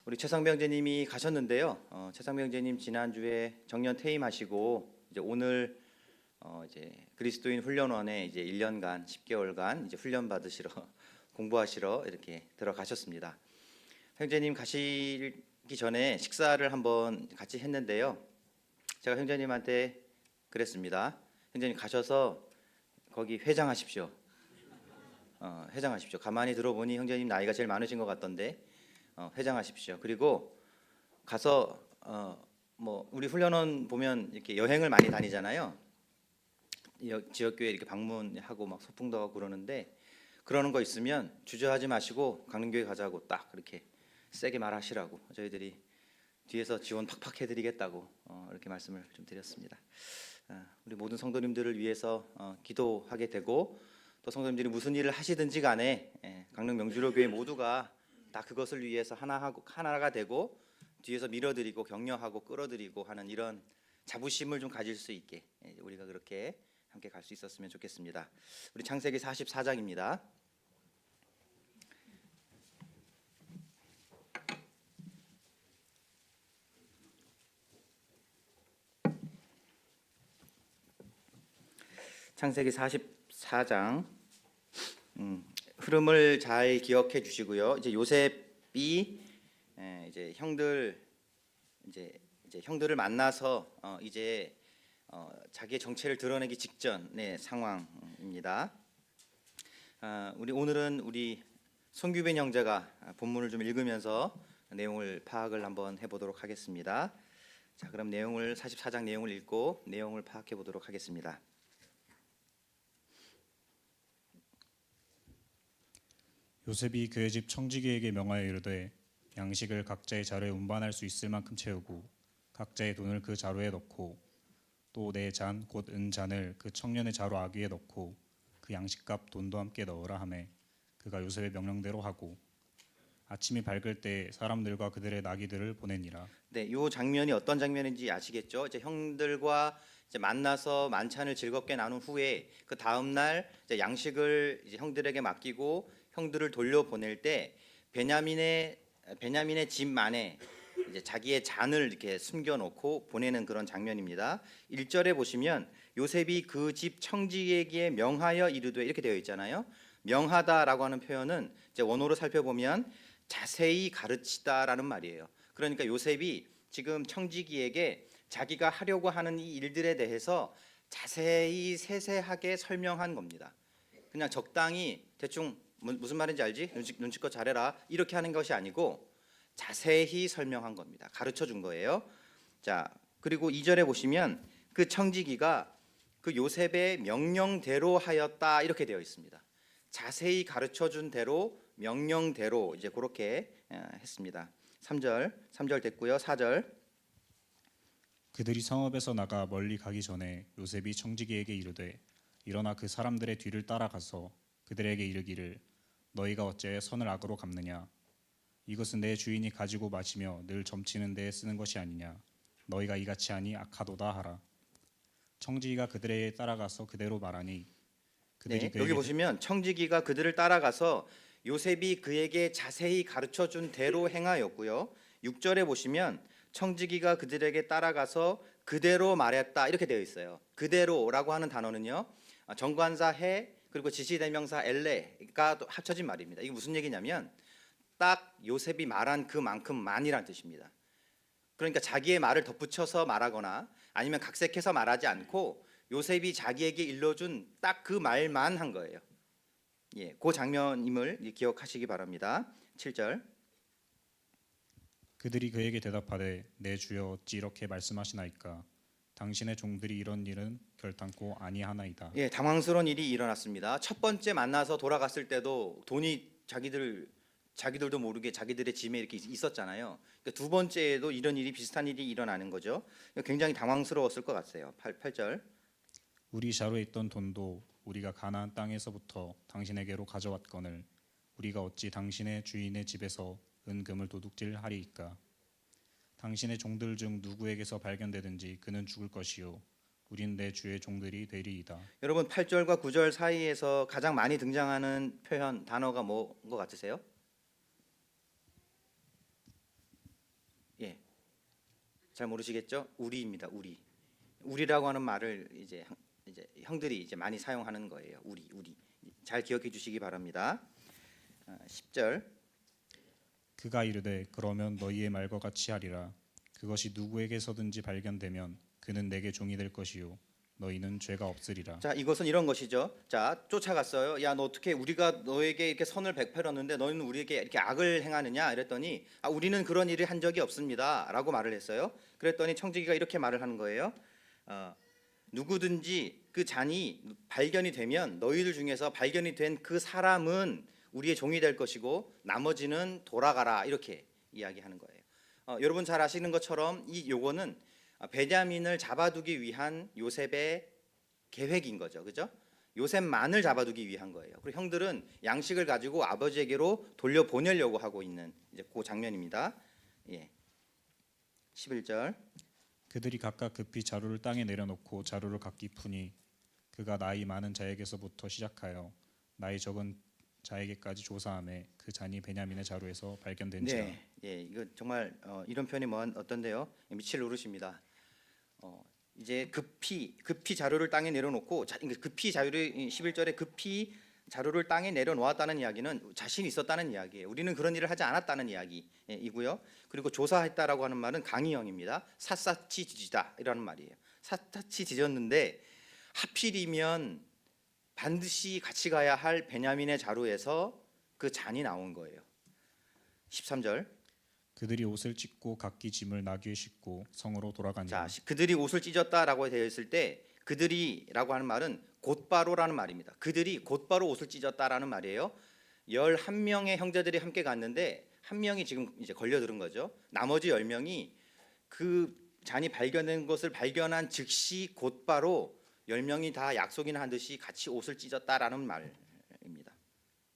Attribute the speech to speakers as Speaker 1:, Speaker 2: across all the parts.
Speaker 1: 우리 최상병제님이 가셨는데요. 최상병제님 지난주에 정년 퇴임하시고 이제 오늘 이제 그리스도인 훈련원에 이제 1년간 10개월간 이제 훈련 받으시러 공부하시러 이렇게 들어가셨습니다. 형제님 가시기 전에 식사를 한번 같이 했는데요. 제가 형제님한테 그랬습니다. 형제님 가셔서 거기 회장하십시오. 회장하십시오. 가만히 들어보니 형제님 나이가 제일 많으신 것 같던데 회장하십시오. 그리고 가서 뭐 우리 훈련원 보면 이렇게 여행을 많이 다니잖아요. 지역교회 이렇게 방문하고 막 소풍도 하고 그러는데 그러는 거 있으면 주저하지 마시고 강릉교회 가자고 딱 그렇게 세게 말하시라고 저희들이 뒤에서 지원 팍팍 해드리겠다고 이렇게 말씀을 좀 드렸습니다. 우리 모든 성도님들을 위해서 기도하게 되고 또 성도님들이 무슨 일을 하시든지 간에 강릉 명주로교회 모두가 다 그것을 위해서 하나가 되고 뒤에서 밀어드리고 격려하고 끌어들이고 하는 이런 자부심을 좀 가질 수 있게 우리가 그렇게 함께 갈 수 있었으면 좋겠습니다. 우리 창세기 44장입니다. 창세기 44장 흐름을 잘 기억해 주시고요. 이제 요셉이 이제 형들을 만나서 이제 자기의 정체를 드러내기 직전의 상황입니다. 오늘은 우리 손규빈 형제가 본문을 좀 읽으면서 내용을 파악을 한번 해보도록 하겠습니다. 자, 그럼 44장 내용을 읽고 내용을 파악해 보도록 하겠습니다.
Speaker 2: 요셉이 그의 집 청지기에게 명하여 이르되 양식을 각자의 자루에 운반할 수 있을 만큼 채우고 각자의 돈을 그 자루에 넣고 또 내 잔 곧 은잔을 그 청년의 자루 아귀에 넣고 그 양식값 돈도 함께 넣으라 하매 그가 요셉의 명령대로 하고 아침이 밝을 때 사람들과 그들의 나귀들을 보내니라.
Speaker 1: 네, 이 장면이 어떤 장면인지 아시겠죠? 이제 형들과 이제 만나서 만찬을 즐겁게 나눈 후에 그 다음 날 이제 양식을 이제 형들에게 맡기고 형들을 돌려보낼 때 베냐민의 집 안에 이제 자기의 잔을 이렇게 숨겨놓고 보내는 그런 장면입니다. 1절에 보시면 요셉이 그 집 청지기에게 명하여 이르되 이렇게 되어 있잖아요. 명하다라고 하는 표현은 이제 원어로 살펴보면 자세히 가르치다라는 말이에요. 그러니까 요셉이 지금 청지기에게 자기가 하려고 하는 이 일들에 대해서 자세히 세세하게 설명한 겁니다. 그냥 적당히 대충 무슨 말인지 알지? 눈치껏 잘해라 이렇게 하는 것이 아니고 자세히 설명한 겁니다. 가르쳐 준 거예요. 자, 그리고 2절에 보시면 그 청지기가 그 요셉의 명령대로 하였다 이렇게 되어 있습니다. 자세히 가르쳐 준 대로 명령대로 이제 그렇게 했습니다. 3절 됐고요. 4절
Speaker 2: 그들이 성읍에서 나가 멀리 가기 전에 요셉이 청지기에게 이르되 일어나 그 사람들의 뒤를 따라가서 그들에게 이르기를 너희가 어째 선을 악으로 갚느냐 이것은 내 주인이 가지고 마시며 늘 점치는 데에 쓰는 것이 아니냐 너희가 이같이 하니 악하도다 하라. 청지기가 그들에게 따라가서 그대로 말하니 그들이
Speaker 1: 여기 보시면 청지기가 그들을 따라가서 요셉이 그에게 자세히 가르쳐 준 대로 행하였고요. 6절에 보시면 청지기가 그들에게 따라가서 그대로 말했다 이렇게 되어 있어요. 그대로라고 하는 단어는요. 정관사 해 그리고 지시대명사 엘레가 합쳐진 말입니다. 이게 무슨 얘기냐면 딱 요셉이 말한 그만큼만이란 뜻입니다. 그러니까 자기의 말을 덧붙여서 말하거나 아니면 각색해서 말하지 않고 요셉이 자기에게 일러준 딱 그 말만 한 거예요. 그 장면임을 기억하시기 바랍니다. 7절
Speaker 2: 그들이 그에게 대답하되 내 주여 어찌 이렇게 말씀하시나이까 당신의 종들이 이런 일은 결단코 아니하나이다.
Speaker 1: 당황스러운 일이 일어났습니다. 첫 번째 만나서 돌아갔을 때도 돈이 자기들도 모르게 자기들의 짐에 이렇게 있었잖아요. 그러니까 두 번째에도 이런 일이 비슷한 일이 일어나는 거죠. 굉장히 당황스러웠을 것 같아요. 8절
Speaker 2: 우리 자루에 있던 돈도 우리가 가나안 땅에서부터 당신에게로 가져왔거늘 우리가 어찌 당신의 주인의 집에서 은금을 도둑질하리이까. 당신의 종들 중 누구에게서 발견되든지 그는 죽을 것이요 우린 내 주의 종들이 되리이다.
Speaker 1: 여러분 8절과 9절 사이에서 가장 많이 등장하는 표현 단어가 뭐인 것 같으세요? 잘 모르시겠죠? 우리입니다. 우리라고 하는 말을 이제 형들이 이제 많이 사용하는 거예요. 우리 잘 기억해 주시기 바랍니다. 10절
Speaker 2: 그가 이르되 그러면 너희의 말과 같이 하리라. 그것이 누구에게서든지 발견되면 그는 내게 종이 될 것이요 너희는 죄가 없으리라.
Speaker 1: 자, 이것은 이런 것이죠. 자, 쫓아갔어요. 야, 너 어떻게 우리가 너에게 이렇게 선을 베풀었는데 너희는 우리에게 이렇게 악을 행하느냐? 이랬더니 우리는 그런 일을 한 적이 없습니다라고 말을 했어요. 그랬더니 청지기가 이렇게 말을 하는 거예요. 누구든지 그 잔이 발견이 되면 너희들 중에서 발견이 된 그 사람은 우리의 종이 될 것이고 나머지는 돌아가라 이렇게 이야기하는 거예요. 여러분 잘 아시는 것처럼 이 요거는 베냐민을 잡아두기 위한 요셉의 계획인 거죠, 그죠? 요셉만을 잡아두기 위한 거예요. 그리고 형들은 양식을 가지고 아버지에게로 돌려 보내려고 하고 있는 이제 그 장면입니다. 예. 11절.
Speaker 2: 그들이 각각 급히 자루를 땅에 내려놓고 자루를 각기 푸니 그가 나이 많은 자에게서부터 시작하여 나이 적은 자에게까지 조사하매 그 잔이 베냐민의 자루에서 발견된지라.
Speaker 1: 네, 예, 이거 정말 이런 표현이 어떤데요? 미칠 노릇입니다. 이제 급히 자루를 땅에 내려놓고 급히 자루를 11절에 급히 자루를 땅에 내려놓았다는 이야기는 자신 있었다는 이야기예요. 우리는 그런 일을 하지 않았다는 이야기이고요. 그리고 조사했다라고 하는 말은 강의형입니다. 샅샅이 뒤지다 이라는 말이에요. 샅샅이 뒤졌는데 하필이면 반드시 같이 가야 할 베냐민의 자루에서 그 잔이 나온 거예요. 13절.
Speaker 2: 그들이 옷을 찢고 각기 짐을 나귀에 싣고 성으로 돌아가니라.
Speaker 1: 자, 그들이 옷을 찢었다라고 되어 있을 때 그들이라고 하는 말은 곧바로라는 말입니다. 그들이 곧바로 옷을 찢었다라는 말이에요. 11명의 형제들이 함께 갔는데 한 명이 지금 이제 걸려들은 거죠. 나머지 10명이 그 잔이 발견된 것을 발견한 즉시 곧바로 10명이 다 약속이나 한 듯이 같이 옷을 찢었다라는 말입니다.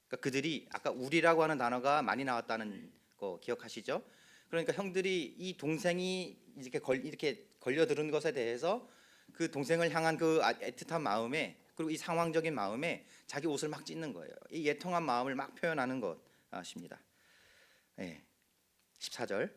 Speaker 1: 그러니까 그들이 아까 우리라고 하는 단어가 많이 나왔다는 거 기억하시죠? 그러니까 형들이 이 동생이 이렇게 걸려들은 것에 대해서 그 동생을 향한 그 애틋한 마음에 그리고 이 상황적인 마음에 자기 옷을 막 찢는 거예요. 이 애통한 마음을 막 표현하는 것입니다. 네. 14절.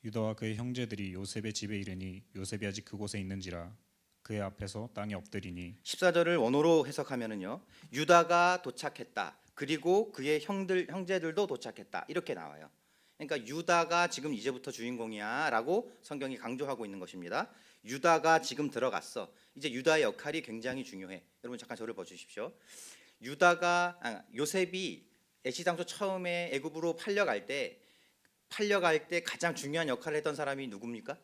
Speaker 2: 유다와 그의 형제들이 요셉의 집에 이르니 요셉이 아직 그곳에 있는지라 그의 앞에서 땅에 엎드리니.
Speaker 1: 14절을 원어로 해석하면은요. 유다가 도착했다. 그리고 그의 형제들도 도착했다. 이렇게 나와요. 그러니까 유다가 지금 이제부터 주인공이야라고 성경이 강조하고 있는 것입니다. 유다가 지금 들어갔어. 이제 유다의 역할이 굉장히 중요해. 여러분 잠깐 저를 봐주십시오. 요셉이 애시당초 처음에 애굽으로 팔려갈 때 가장 중요한 역할을 했던 사람이 누굽니까?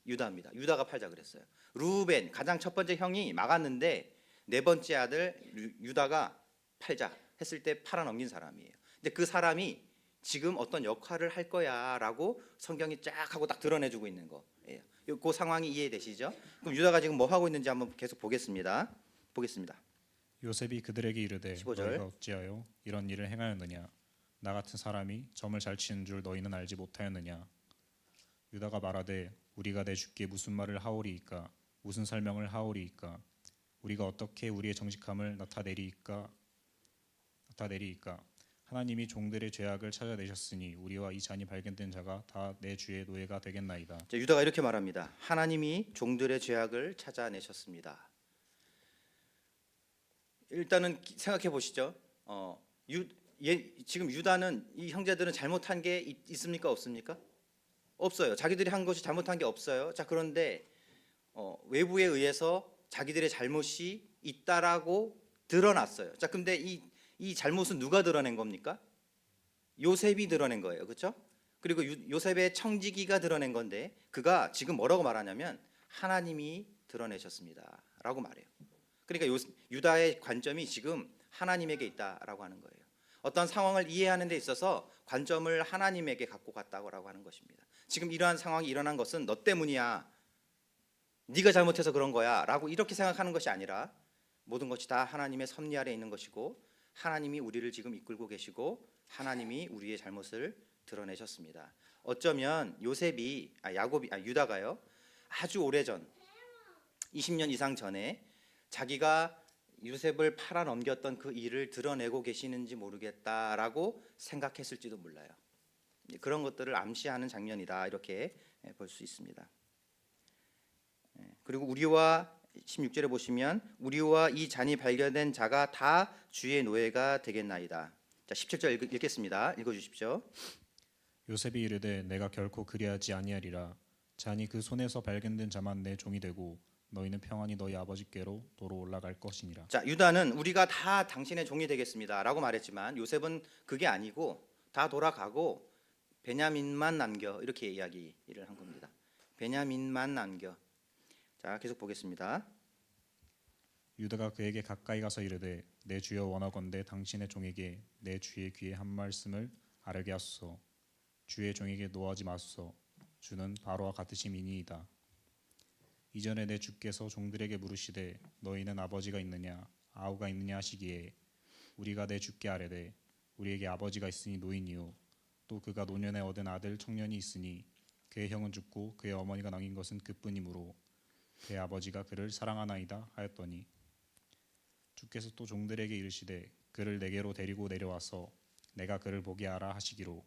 Speaker 1: 유다입니다. 유다가 팔자 그랬어요. 루벤 가장 첫 번째 형이 막았는데 네 번째 아들 유다가 팔자 했을 때 팔아넘긴 사람이에요. 근데 그 사람이 지금 어떤 역할을 할 거야라고 성경이 쫙 하고 딱 드러내주고 있는 거예요. 그 상황이 이해되시죠? 그럼 유다가 지금 뭐 하고 있는지 한번 계속 보겠습니다.
Speaker 2: 요셉이 그들에게 이르되
Speaker 1: 15절.
Speaker 2: 너희가 어찌하여 이런 일을 행하였느냐 나 같은 사람이 점을 잘 치는 줄 너희는 알지 못하였느냐. 유다가 말하되 우리가 내 주께 무슨 말을 하오리이까 무슨 설명을 하오리이까 우리가 어떻게 우리의 정직함을 나타내리이까 하나님이 종들의 죄악을 찾아내셨으니 우리와 이 잔이 발견된 자가 다 내 주의 노예가 되겠나이다.
Speaker 1: 유다가 이렇게 말합니다. 하나님이 종들의 죄악을 찾아내셨습니다. 일단은 생각해 보시죠. 지금 유다는 이 형제들은 잘못한 게 있습니까 없습니까? 없어요. 자기들이 한 것이 잘못한 게 없어요. 자, 그런데 외부에 의해서 자기들의 잘못이 있다라고 드러났어요. 자, 근데 이 잘못은 누가 드러낸 겁니까? 요셉이 드러낸 거예요. 그렇죠? 그리고 요셉의 청지기가 드러낸 건데 그가 지금 뭐라고 말하냐면 하나님이 드러내셨습니다라고 말해요. 그러니까 유다의 관점이 지금 하나님에게 있다라고 하는 거예요. 어떤 상황을 이해하는 데 있어서 관점을 하나님에게 갖고 갔다고 하는 것입니다. 지금 이러한 상황이 일어난 것은 너 때문이야. 네가 잘못해서 그런 거야 라고 이렇게 생각하는 것이 아니라 모든 것이 다 하나님의 섭리 아래 있는 것이고 하나님이 우리를 지금 이끌고 계시고 하나님이 우리의 잘못을 드러내셨습니다. 어쩌면 유다가요 아주 오래전 20년 이상 전에 자기가 요셉을 팔아 넘겼던 그 일을 드러내고 계시는지 모르겠다라고 생각했을지도 몰라요. 그런 것들을 암시하는 장면이다 이렇게 볼 수 있습니다. 그리고 우리와 16절에 보시면 우리와 이 잔이 발견된 자가 다 주의 노예가 되겠나이다. 자, 17절 읽겠습니다. 읽어 주십시오.
Speaker 2: 요셉이 이르되 내가 결코 그리하지 아니하리라. 잔이 그 손에서 발견된 자만 내 종이 되고 너희는 평안히 너희 아버지께로 도로 올라갈 것이니라.
Speaker 1: 자, 유다는 우리가 다 당신의 종이 되겠습니다라고 말했지만 요셉은 그게 아니고 다 돌아가고 베냐민만 남겨 이렇게 이야기를 한 겁니다. 베냐민만 남겨. 자, 계속 보겠습니다.
Speaker 2: 유다가 그에게 가까이 가서 이르되 내 주여 원하건대 당신의 종에게 내 주의 귀에 한 말씀을 아뢰게 하소서. 주의 종에게 노하지 마소서. 주는 바로와 같으심이니이다. 이전에 내 주께서 종들에게 물으시되 너희는 아버지가 있느냐 아우가 있느냐 하시기에 우리가 내 주께 아뢰되 우리에게 아버지가 있으니 노인이요 또 그가 노년에 얻은 아들 청년이 있으니 그의 형은 죽고 그의 어머니가 남긴 것은 그뿐이므로 그의 아버지가 그를 사랑하나이다 하였더니 주께서 또 종들에게 이르시되 그를 내게로 데리고 내려와서 내가 그를 보게 하라 하시기로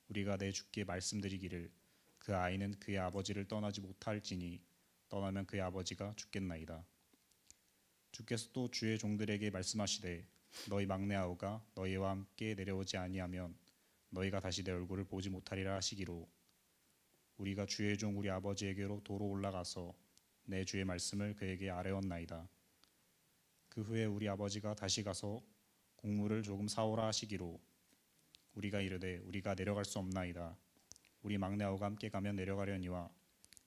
Speaker 2: 우리가 내 주께 말씀드리기를 그 아이는 그의 아버지를 떠나지 못할지니 떠나면 그의 아버지가 죽겠나이다. 주께서 또 주의 종들에게 말씀하시되 너희 막내 아우가 너희와 함께 내려오지 아니하면 너희가 다시 내 얼굴을 보지 못하리라 하시기로 우리가 주의 종 우리 아버지에게로 도로 올라가서 내 주의 말씀을 그에게 아뢰었나이다. 그 후에 우리 아버지가 다시 가서 곡물을 조금 사오라 하시기로 우리가 이르되 우리가 내려갈 수 없나이다. 우리 막내 아우가 함께 가면 내려가려니와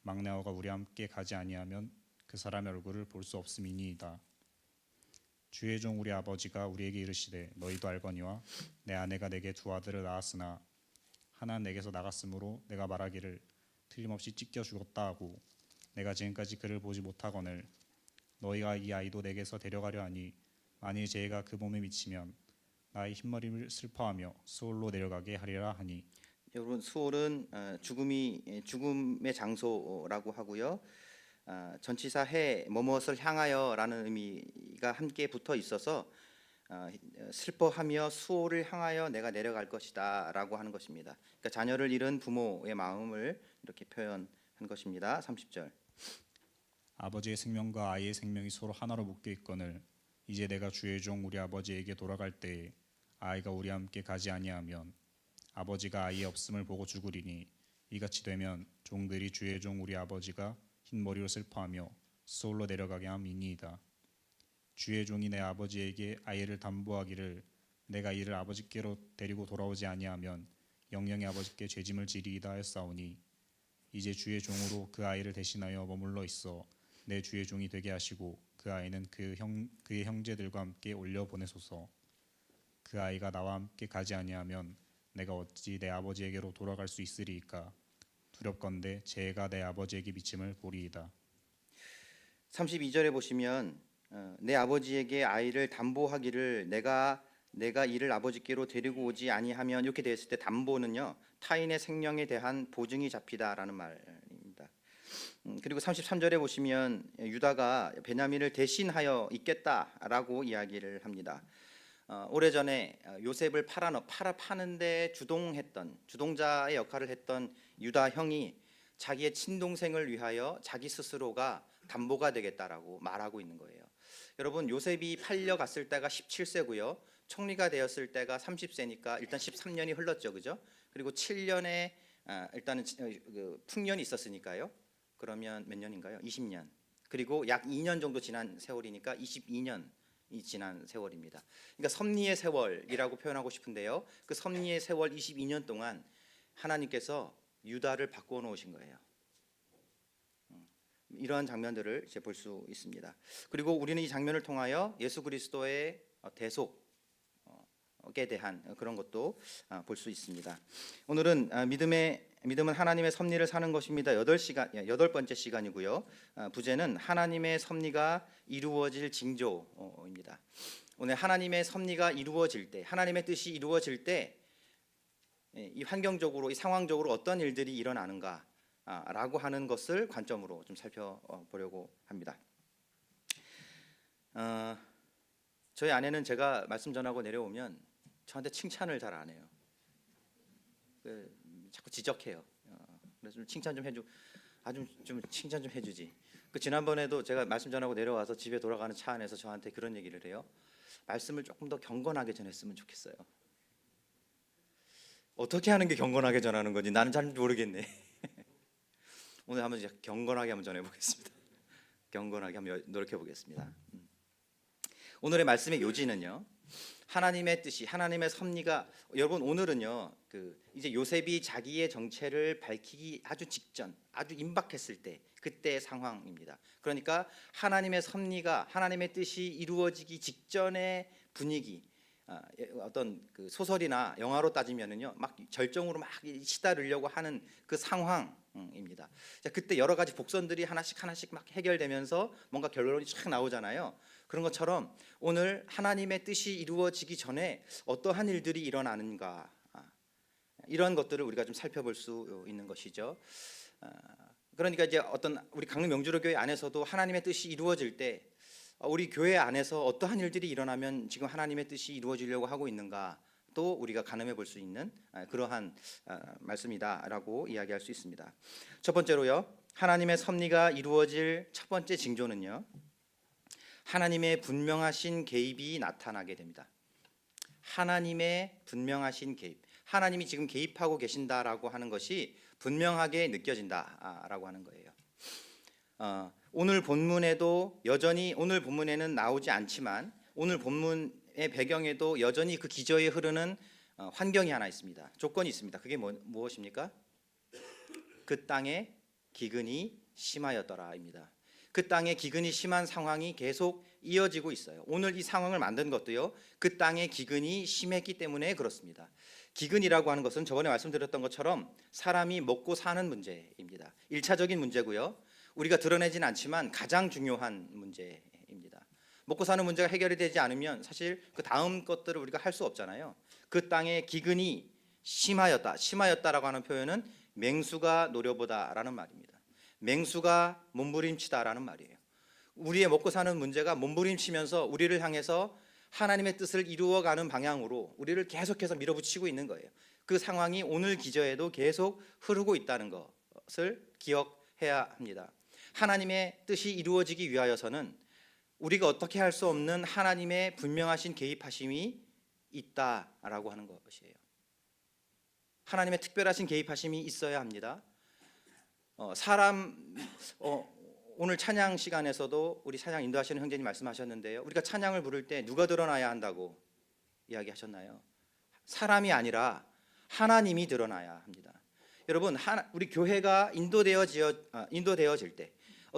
Speaker 2: 막내 아우가 우리와 함께 가지 아니하면 그 사람의 얼굴을 볼 수 없음이니이다. 주의 종 우리 아버지가 우리에게 이르시되 너희도 알거니와 내 아내가 내게 두 아들을 낳았으나 하나는 내게서 나갔으므로 내가 말하기를 틀림없이 찢겨 죽었다 하고 내가 지금까지 그를 보지 못하거늘 너희가 이 아이도 내게서 데려가려 하니 만일 재해가 그 몸에 미치면 나의 흰머리를 슬퍼하며 수올로 내려가게 하리라 하니.
Speaker 1: 여러분, 수올은 죽음의 장소라고 하고요. 전치사 해 뭐뭇을 향하여라는 의미가 함께 붙어 있어서 슬퍼하며 수올을 향하여 내가 내려갈 것이다라고 하는 것입니다. 그러니까 자녀를 잃은 부모의 마음을 이렇게 표현한 것입니다. 30절.
Speaker 2: 아버지의 생명과 아이의 생명이 서로 하나로 묶여 있거늘 이제 내가 주의 종 우리 아버지에게 돌아갈 때에 아이가 우리와 함께 가지 아니하면 아버지가 아이의 없음을 보고 죽으리니 이같이 되면 종들이 주의 종 우리 아버지가 흰 머리로 슬퍼하며 수올로 내려가게 함이니이다. 주의 종이 내 아버지에게 아이를 담보하기를 내가 이를 아버지께로 데리고 돌아오지 아니하면 영영이 아버지께 죄짐을 지리이다 하였사오니 이제 주의 종으로 그 아이를 대신하여 머물러 있어 내 주의 종이 되게 하시고 그 아이는 그의 형제들과 함께 올려 보내소서. 그 아이가 나와 함께 가지 아니하면 내가 어찌 내 아버지에게로 돌아갈 수 있으리이까. 두렵건대 재해가 내 아버지에게 미침을 보리이다.
Speaker 1: 32절에 보시면 내 아버지에게 아이를 담보하기를 내가 이를 아버지께로 데리고 오지 아니하면 이렇게 되었을 때 담보는요 타인의 생명에 대한 보증이 잡히다라는 말입니다. 그리고 33절에 보시면 유다가 베냐민을 대신하여 있겠다라고 이야기를 합니다. 오래전에 요셉을 파는데 주동자의 역할을 했던 유다 형이 자기의 친동생을 위하여 자기 스스로가 담보가 되겠다라고 말하고 있는 거예요. 여러분, 요셉이 팔려갔을 때가 17세고요. 총리가 되었을 때가 30세니까 일단 13년이 흘렀죠, 그죠? 그리고 7년에 일단은 풍년이 있었으니까요. 그러면 몇 년인가요? 20년. 그리고 약 2년 정도 지난 세월이니까 22년이 지난 세월입니다. 그러니까 섭리의 세월이라고 표현하고 싶은데요. 그 섭리의 세월 22년 동안 하나님께서 유다를 바꿔 놓으신 거예요. 이러한 장면들을 이제 볼 수 있습니다. 그리고 우리는 이 장면을 통하여 예수 그리스도의 대속에 대한 그런 것도 볼 수 있습니다. 오늘은 믿음은 하나님의 섭리를 사는 것입니다. 8번째 시간이고요. 부제는 하나님의 섭리가 이루어질 징조입니다. 오늘 하나님의 섭리가 이루어질 때, 하나님의 뜻이 이루어질 때 이 환경적으로, 이 상황적으로 어떤 일들이 일어나는가 라고 하는 것을 관점으로 좀 살펴보려고 합니다. 저희 아내는 제가 말씀 전하고 내려오면 저한테 칭찬을 잘 안 해요. 자꾸 지적해요. 그래서 좀 칭찬 좀 해주, 좀 칭찬 좀 해주지. 그 지난번에도 제가 말씀 전하고 내려와서 집에 돌아가는 차 안에서 저한테 그런 얘기를 해요. 말씀을 조금 더 경건하게 전했으면 좋겠어요. 어떻게 하는 게 경건하게 전하는 건지 나는 잘 모르겠네. 오늘 한번 이제 경건하게 한번 전해보겠습니다. 경건하게 한번 노력해 보겠습니다. 오늘의 말씀의 요지는요, 하나님의 뜻이, 하나님의 섭리가, 여러분 오늘은요 이제 요셉이 자기의 정체를 밝히기 아주 직전, 아주 임박했을 때, 그때의 상황입니다. 그러니까 하나님의 섭리가, 하나님의 뜻이 이루어지기 직전의 분위기, 어떤 그 소설이나 영화로 따지면은요 막 절정으로 막 시다르려고 하는 그 상황입니다. 자, 그때 여러 가지 복선들이 하나씩 하나씩 막 해결되면서 뭔가 결론이 쫙 나오잖아요. 그런 것처럼 오늘 하나님의 뜻이 이루어지기 전에 어떠한 일들이 일어나는가, 이런 것들을 우리가 좀 살펴볼 수 있는 것이죠. 그러니까 이제 어떤 우리 강릉 명주로교회 안에서도 하나님의 뜻이 이루어질 때 우리 교회 안에서 어떠한 일들이 일어나면 지금 하나님의 뜻이 이루어지려고 하고 있는가, 또 우리가 가늠해 볼 수 있는 그러한 말씀이다라고 이야기할 수 있습니다. 첫 번째로요, 하나님의 섭리가 이루어질 첫 번째 징조는요, 하나님의 분명하신 개입이 나타나게 됩니다. 하나님의 분명하신 개입, 하나님이 지금 개입하고 계신다라고 하는 것이 분명하게 느껴진다라고 하는 거예요. 오늘 본문에도 여전히, 오늘 본문에는 나오지 않지만 오늘 본문의 배경에도 여전히 그 기저에 흐르는 환경이 하나 있습니다. 조건이 있습니다. 그게 무엇입니까? 그 땅에 기근이 심하였더라입니다. 그 땅에 기근이 심한 상황이 계속 이어지고 있어요. 오늘 이 상황을 만든 것도요, 그 땅에 기근이 심했기 때문에 그렇습니다. 기근이라고 하는 것은 저번에 말씀드렸던 것처럼 사람이 먹고 사는 문제입니다. 1차적인 문제고요, 우리가 드러내진 않지만 가장 중요한 문제입니다. 먹고 사는 문제가 해결이 되지 않으면 사실 그 다음 것들을 우리가 할 수 없잖아요. 그 땅에 기근이 심하였다, 심하였다라고 하는 표현은 맹수가 노려보다라는 말입니다. 맹수가 몸부림치다라는 말이에요. 우리의 먹고 사는 문제가 몸부림치면서 우리를 향해서 하나님의 뜻을 이루어가는 방향으로 우리를 계속해서 밀어붙이고 있는 거예요. 그 상황이 오늘 기저에도 계속 흐르고 있다는 것을 기억해야 합니다. 하나님의 뜻이 이루어지기 위하여서는 우리가 어떻게 할 수 없는 하나님의 분명하신 개입하심이 있다라고 하는 것이에요. 하나님의 특별하신 개입하심이 있어야 합니다. 오늘 찬양 시간에서도 우리 찬양 인도하시는 형제님 말씀하셨는데요, 우리가 찬양을 부를 때 누가 드러나야 한다고 이야기하셨나요? 사람이 아니라 하나님이 드러나야 합니다. 여러분, 우리 교회가 인도되어질 때,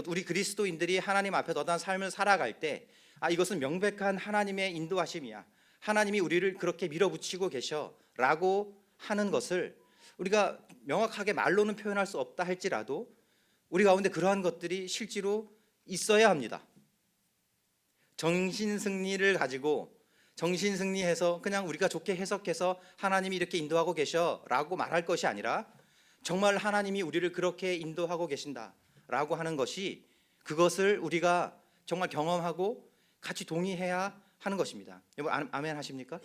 Speaker 1: 우리 그리스도인들이 하나님 앞에 어떠한 삶을 살아갈 때, 이것은 명백한 하나님의 인도하심이야, 하나님이 우리를 그렇게 밀어붙이고 계셔라고 하는 것을 우리가 명확하게 말로는 표현할 수 없다 할지라도 우리 가운데 그러한 것들이 실제로 있어야 합니다. 정신승리를 가지고 정신승리해서 그냥 우리가 좋게 해석해서 하나님이 이렇게 인도하고 계셔라고 말할 것이 아니라 정말 하나님이 우리를 그렇게 인도하고 계신다라고 하는 것이, 그것을 우리가 정말 경험하고 같이 동의해야 하는 것입니다. 여러분 아멘 하십니까?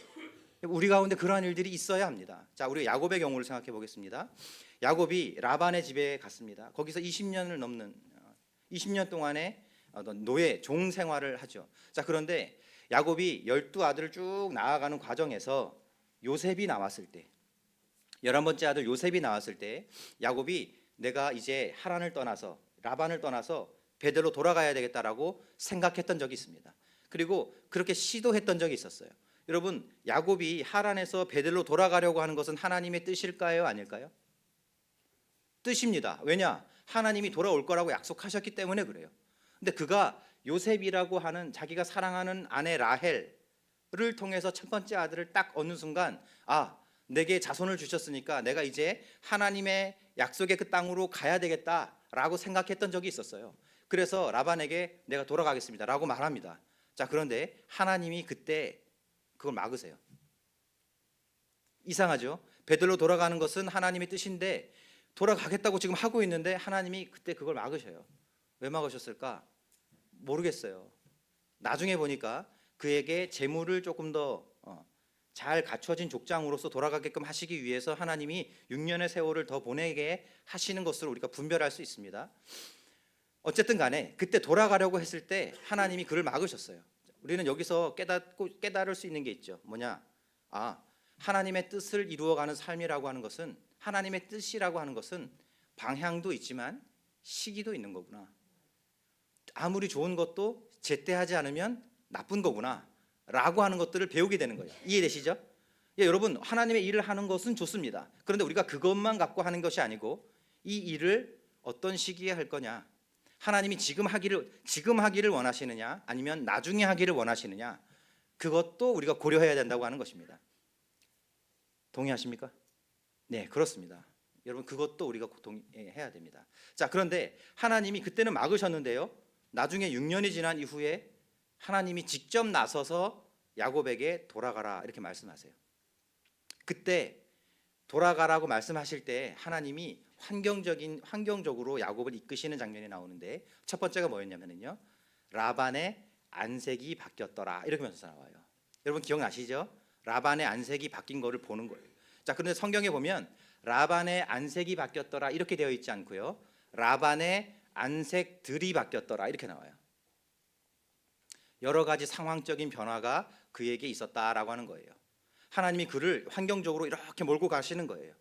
Speaker 1: 우리 가운데 그러한 일들이 있어야 합니다. 자, 우리 야곱의 경우를 생각해 보겠습니다. 야곱이 라반의 집에 갔습니다. 거기서 20년 동안의 어떤 노예 종 생활을 하죠. 자, 그런데 야곱이 12아들을 쭉 나아가는 과정에서 요셉이 나왔을 때, 11번째 아들 요셉이 나왔을 때 야곱이 내가 이제 하란을 떠나서, 라반을 떠나서 베델로 돌아가야 되겠다라고 생각했던 적이 있습니다. 그리고 그렇게 시도했던 적이 있었어요. 여러분, 야곱이 하란에서 베델로 돌아가려고 하는 것은 하나님의 뜻일까요, 아닐까요? 뜻입니다. 왜냐? 하나님이 돌아올 거라고 약속하셨기 때문에 그래요. 근데 그가 요셉이라고 하는 자기가 사랑하는 아내 라헬을 통해서 첫 번째 아들을 딱 얻는 순간, 내게 자손을 주셨으니까 내가 이제 하나님의 약속의 그 땅으로 가야 되겠다라고 생각했던 적이 있었어요. 그래서 라반에게 내가 돌아가겠습니다라고 말합니다. 자, 그런데 하나님이 그때 그걸 막으세요. 이상하죠? 베들로 돌아가는 것은 하나님의 뜻인데 돌아가겠다고 지금 하고 있는데 하나님이 그때 그걸 막으셔요. 왜 막으셨을까? 모르겠어요. 나중에 보니까 그에게 재물을 조금 더 잘 갖춰진 족장으로서 돌아가게끔 하시기 위해서 하나님이 6년의 세월을 더 보내게 하시는 것으로 우리가 분별할 수 있습니다. 어쨌든 간에 그때 돌아가려고 했을 때 하나님이 그를 막으셨어요. 우리는 여기서 깨달을 수 있는 게 있죠. 뭐냐? 하나님의 뜻을 이루어가는 삶이라고 하는 것은, 하나님의 뜻이라고 하는 것은 방향도 있지만 시기도 있는 거구나. 아무리 좋은 것도 제때하지 않으면 나쁜 거구나 라고 하는 것들을 배우게 되는 거예요. 이해되시죠? 여러분, 하나님의 일을 하는 것은 좋습니다. 그런데 우리가 그것만 갖고 하는 것이 아니고 이 일을 어떤 시기에 할 거냐, 하나님이 지금 하기를 원하시느냐 아니면 나중에 하기를 원하시느냐, 그것도 우리가 고려해야 된다고 하는 것입니다. 동의하십니까? 네, 그렇습니다. 여러분, 그것도 우리가 동의해야 됩니다. 자, 그런데 하나님이 그때는 막으셨는데요, 나중에 6년이 지난 이후에 하나님이 직접 나서서 야곱에게 돌아가라 이렇게 말씀하세요. 그때 돌아가라고 말씀하실 때 하나님이 환경적으로 야곱을 이끄시는 장면이 나오는데, 첫 번째가 뭐였냐면요, 라반의 안색이 바뀌었더라 이렇게 면서 나와요. 여러분 기억나시죠? 라반의 안색이 바뀐 거를 보는 거예요. 자, 그런데 성경에 보면 라반의 안색이 바뀌었더라 이렇게 되어 있지 않고요, 라반의 안색들이 바뀌었더라 이렇게 나와요. 여러 가지 상황적인 변화가 그에게 있었다라고 하는 거예요. 하나님이 그를 환경적으로 이렇게 몰고 가시는 거예요.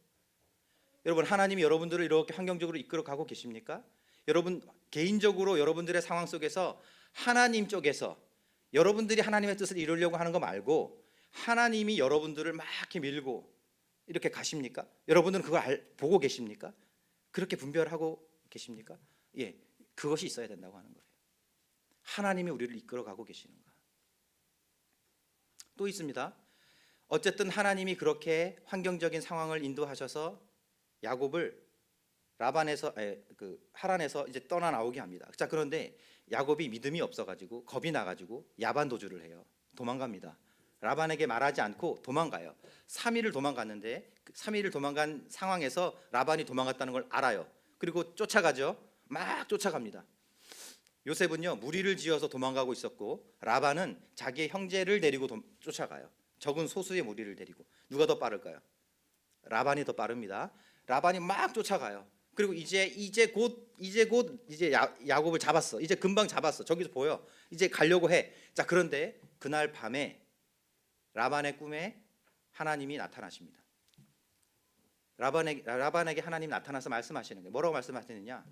Speaker 1: 여러분, 하나님이 여러분들을 이렇게 환경적으로 이끌어 가고 계십니까? 여러분 개인적으로 여러분들의 상황 속에서 하나님 쪽에서 여러분들이 하나님의 뜻을 이루려고 하는 거 말고 하나님이 여러분들을 막 이렇게 밀고 이렇게 가십니까? 여러분들은 그걸 보고 계십니까? 그렇게 분별하고 계십니까? 예, 그것이 있어야 된다고 하는 거예요. 하나님이 우리를 이끌어 가고 계시는가. 또 있습니다. 어쨌든 하나님이 그렇게 환경적인 상황을 인도하셔서 야곱을 하란에서 이제 떠나 나오게 합니다. 자, 그런데 야곱이 믿음이 없어가지고 겁이 나가지고 야반 도주를 해요. 도망갑니다. 라반에게 말하지 않고 도망가요. 3일을 도망갔는데 3일을 도망간 상황에서 라반이 도망갔다는 걸 알아요. 그리고 쫓아가죠. 막 쫓아갑니다. 요셉은요, 무리를 지어서 도망가고 있었고 라반은 자기의 형제를 데리고 쫓아가요. 적은 소수의 무리를 데리고. 누가 더 빠를까요? 라반이 더 빠릅니다. 라반이 막 쫓아가요. 그리고 이제 곧 야곱을 잡았어. 이제 금방 잡았어. 저기서 보여. 이제 가려고 해. 자, 그런데 그날 밤에 라반의 꿈에 하나님이 나타나십니다. 라반에게 하나님 나타나서 말씀하시는 게 뭐라고 말씀하시느냐?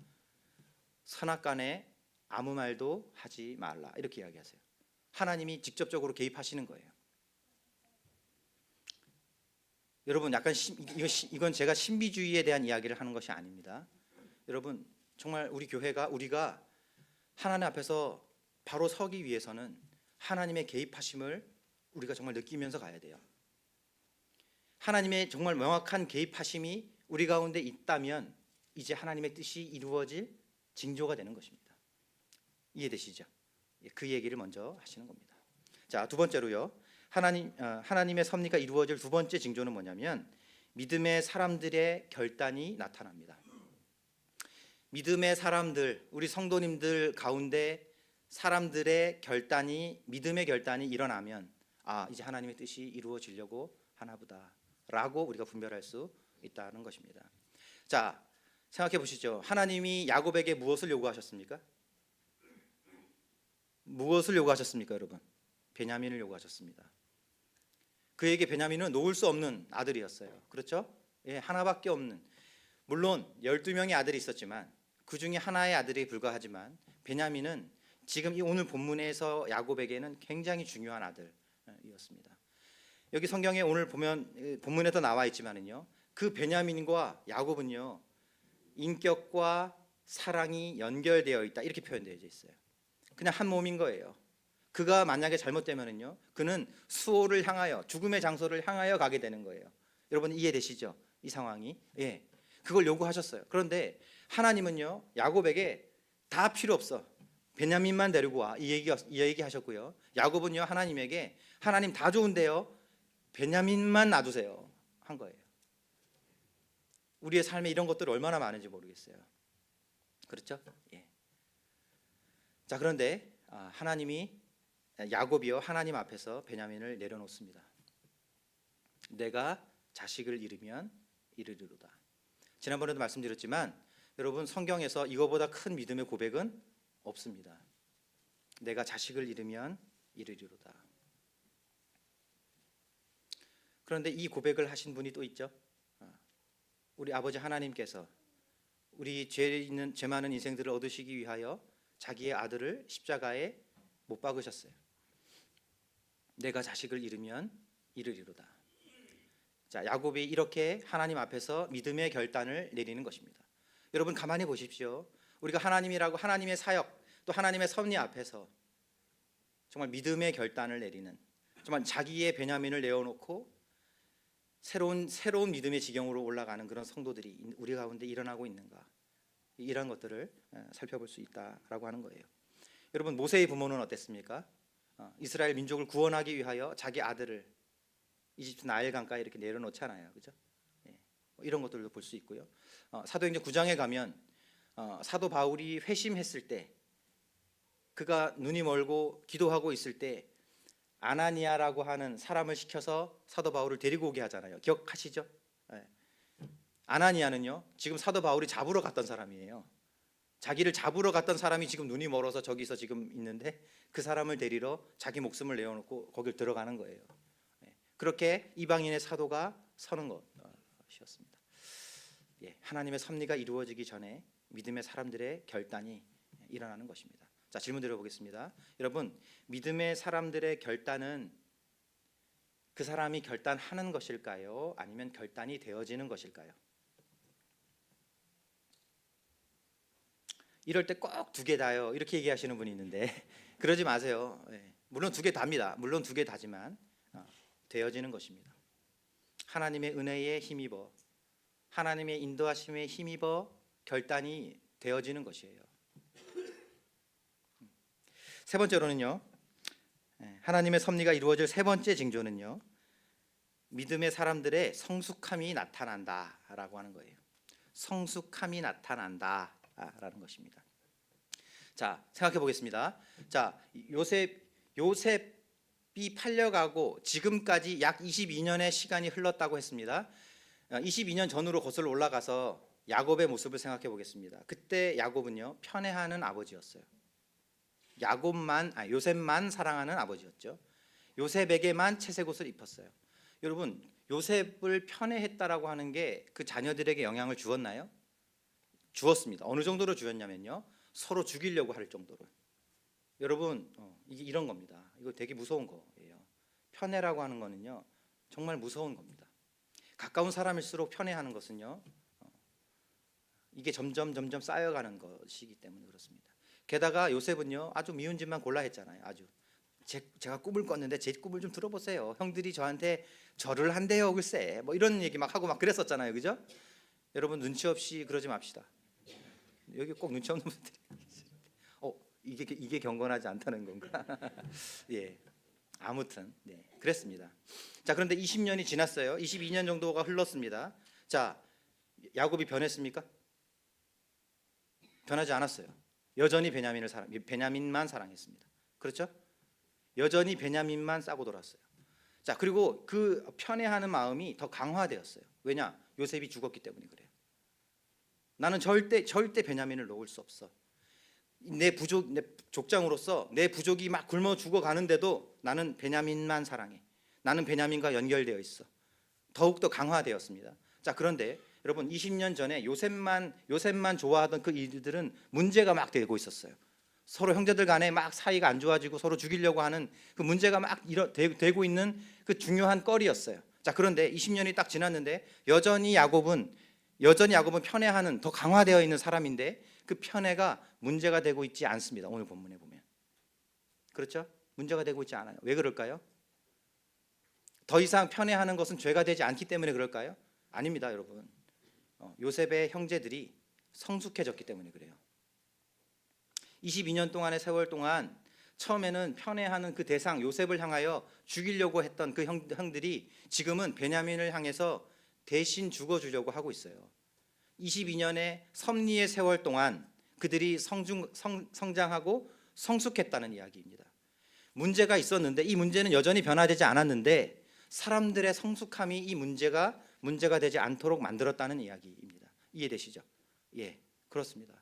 Speaker 1: 선악간에 아무 말도 하지 말라 이렇게 이야기하세요. 하나님이 직접적으로 개입하시는 거예요. 여러분, 약간 이건 제가 신비주의에 대한 이야기를 하는 것이 아닙니다. 여러분, 정말 우리가 하나님 앞에서 바로 서기 위해서는 하나님의 개입하심을 우리가 정말 느끼면서 가야 돼요. 하나님의 정말 명확한 개입하심이 우리 가운데 있다면 이제 하나님의 뜻이 이루어질 징조가 되는 것입니다. 이해되시죠? 그 얘기를 먼저 하시는 겁니다. 자, 두 번째로요, 하나님의 섭리가 이루어질 두 번째 징조는 뭐냐면 믿음의 사람들의 결단이 나타납니다. 믿음의 사람들, 우리 성도님들 가운데 사람들의 믿음의 결단이 일어나면 이제 하나님의 뜻이 이루어지려고 하나보다 라고 우리가 분별할 수 있다는 것입니다. 자, 생각해 보시죠. 하나님이 야곱에게 무엇을 요구하셨습니까? 무엇을 요구하셨습니까, 여러분? 베냐민을 요구하셨습니다. 그에게 베냐민은 놓을 수 없는 아들이었어요. 그렇죠? 예, 하나밖에 없는. 물론 12명의 아들이 있었지만 그 중에 하나의 아들에 불과하지만 베냐민은 지금 이 오늘 본문에서 야곱에게는 굉장히 중요한 아들이었습니다. 여기 성경에 오늘 보면 본문에도 나와 있지만은요, 그 베냐민과 야곱은요 인격과 사랑이 연결되어 있다 이렇게 표현되어 있어요. 그냥 한 몸인 거예요. 그가 만약에 잘못되면은요, 그는 수호를 향하여 죽음의 장소를 향하여 가게 되는 거예요. 여러분 이해되시죠? 이 상황이. 예, 그걸 요구하셨어요. 그런데 하나님은요 야곱에게 다 필요 없어. 베냐민만 데리고 와. 이 얘기 하셨고요. 야곱은요 하나님에게 하나님 다 좋은데요, 베냐민만 놔두세요 한 거예요. 우리의 삶에 이런 것들이 얼마나 많은지 모르겠어요. 그렇죠? 예. 자, 그런데 야곱이요 하나님 앞에서 베냐민을 내려놓습니다. 내가 자식을 잃으면 이르리로다. 지난번에도 말씀드렸지만 여러분 성경에서 이거보다 큰 믿음의 고백은 없습니다. 내가 자식을 잃으면 이르리로다. 그런데 이 고백을 하신 분이 또 있죠. 우리 아버지 하나님께서 우리 죄 많은 인생들을 얻으시기 위하여 자기의 아들을 십자가에 못 박으셨어요. 내가 자식을 잃으면 이르리로다. 자, 야곱이 이렇게 하나님 앞에서 믿음의 결단을 내리는 것입니다. 여러분 가만히 보십시오. 우리가 하나님이라고 하나님의 사역 또 하나님의 섭리 앞에서 정말 믿음의 결단을 내리는, 정말 자기의 베냐민을 내어놓고 새로운 믿음의 지경으로 올라가는 그런 성도들이 우리 가운데 일어나고 있는가, 이런 것들을 살펴볼 수 있다라고 하는 거예요. 여러분 모세의 부모는 어땠습니까? 이스라엘 민족을 구원하기 위하여 자기 아들을 이집트 나일 강가에 이렇게 내려놓잖아요, 그죠? 이런 것들도 볼 수 있고요. 사도행전 9장에 가면 사도 바울이 회심했을 때, 그가 눈이 멀고 기도하고 있을 때 아나니아라고 하는 사람을 시켜서 사도 바울을 데리고 오게 하잖아요. 기억하시죠? 아나니아는요, 지금 사도 바울이 잡으러 갔던 사람이에요. 자기를 잡으러 갔던 사람이 지금 눈이 멀어서 저기서 지금 있는데 그 사람을 데리러 자기 목숨을 내어놓고 거길 들어가는 거예요. 그렇게 이방인의 사도가 서는 것이었습니다. 하나님의 섭리가 이루어지기 전에 믿음의 사람들의 결단이 일어나는 것입니다. 자, 질문 드려보겠습니다. 여러분, 믿음의 사람들의 결단은 그 사람이 결단하는 것일까요? 아니면 결단이 되어지는 것일까요? 이럴 때 꼭 두 개 다요 이렇게 얘기하시는 분이 있는데 그러지 마세요. 물론 두 개 다입니다. 물론 두 개 다지만 되어지는 것입니다. 하나님의 은혜에 힘입어, 하나님의 인도하심에 힘입어 결단이 되어지는 것이에요. 세 번째로는요, 하나님의 섭리가 이루어질 세 번째 징조는요, 믿음의 사람들의 성숙함이 나타난다라고 하는 거예요. 성숙함이 나타난다라는 것입니다. 자, 생각해 보겠습니다. 자, 요셉이 팔려가고 지금까지 약 22년의 시간이 흘렀다고 했습니다. 22년 전으로 거슬러 올라가서 야곱의 모습을 생각해 보겠습니다. 그때 야곱은요, 편애하는 아버지였어요. 요셉만 사랑하는 아버지였죠. 요셉에게만 채색 옷을 입혔어요. 여러분, 요셉을 편애했다라고 하는 게 그 자녀들에게 영향을 주었나요? 주었습니다. 어느 정도로 주었냐면요, 서로 죽이려고 할 정도로. 여러분, 이게 이런 겁니다. 이거 되게 무서운 거예요. 편애라고 하는 거는요, 정말 무서운 겁니다. 가까운 사람일수록 편애하는 것은요, 이게 점점 쌓여가는 것이기 때문에 그렇습니다. 게다가 요셉은요, 아주 미운 짓만 골라 했잖아요. 아주 제가 꿈을 꿨는데 제 꿈을 좀 들어보세요. 형들이 저한테 절을 한대요, 글쎄. 뭐 이런 얘기 막 하고 막 그랬었잖아요, 그죠? 여러분 눈치 없이 그러지 맙시다. 여기 꼭 눈치 없는 분들이 이게 경건하지 않다는 건가? 예, 아무튼 그랬습니다. 자, 그런데 20년이 지났어요. 22년 정도가 흘렀습니다. 자, 야곱이 변했습니까? 변하지 않았어요. 여전히 베냐민만 사랑했습니다. 그렇죠? 여전히 베냐민만 싸고 돌았어요. 자, 그리고 그 편애하는 마음이 더 강화되었어요. 왜냐? 요셉이 죽었기 때문에 그래요. 나는 절대 베냐민을 놓을 수 없어. 내 족장으로서 내 부족이 막 굶어 죽어가는데도 나는 베냐민만 사랑해. 나는 베냐민과 연결되어 있어. 더욱더 강화되었습니다. 자, 그런데 여러분 20년 전에 요셉만 좋아하던 그 이들은 문제가 막 되고 있었어요. 서로 형제들 간에 막 사이가 안 좋아지고 서로 죽이려고 하는 그 문제가 막 되고 있는 그 중요한 거리였어요. 자, 그런데 20년이 딱 지났는데 여전히 야곱은 편애하는, 더 강화되어 있는 사람인데 그 편애가 문제가 되고 있지 않습니다. 오늘 본문에 보면. 그렇죠? 문제가 되고 있지 않아요. 왜 그럴까요? 더 이상 편애하는 것은 죄가 되지 않기 때문에 그럴까요? 아닙니다, 여러분. 요셉의 형제들이 성숙해졌기 때문에 그래요. 22년 동안의 세월 동안 처음에는 편애하는 그 대상 요셉을 향하여 죽이려고 했던 그 형들이 지금은 베냐민을 향해서 대신 죽어주려고 하고 있어요. 22년의 섭리의 세월 동안 그들이 성장하고 성숙했다는 이야기입니다. 문제가 있었는데 이 문제는 여전히 변화되지 않았는데 사람들의 성숙함이 이 문제가 되지 않도록 만들었다는 이야기입니다. 이해되시죠? 예. 그렇습니다.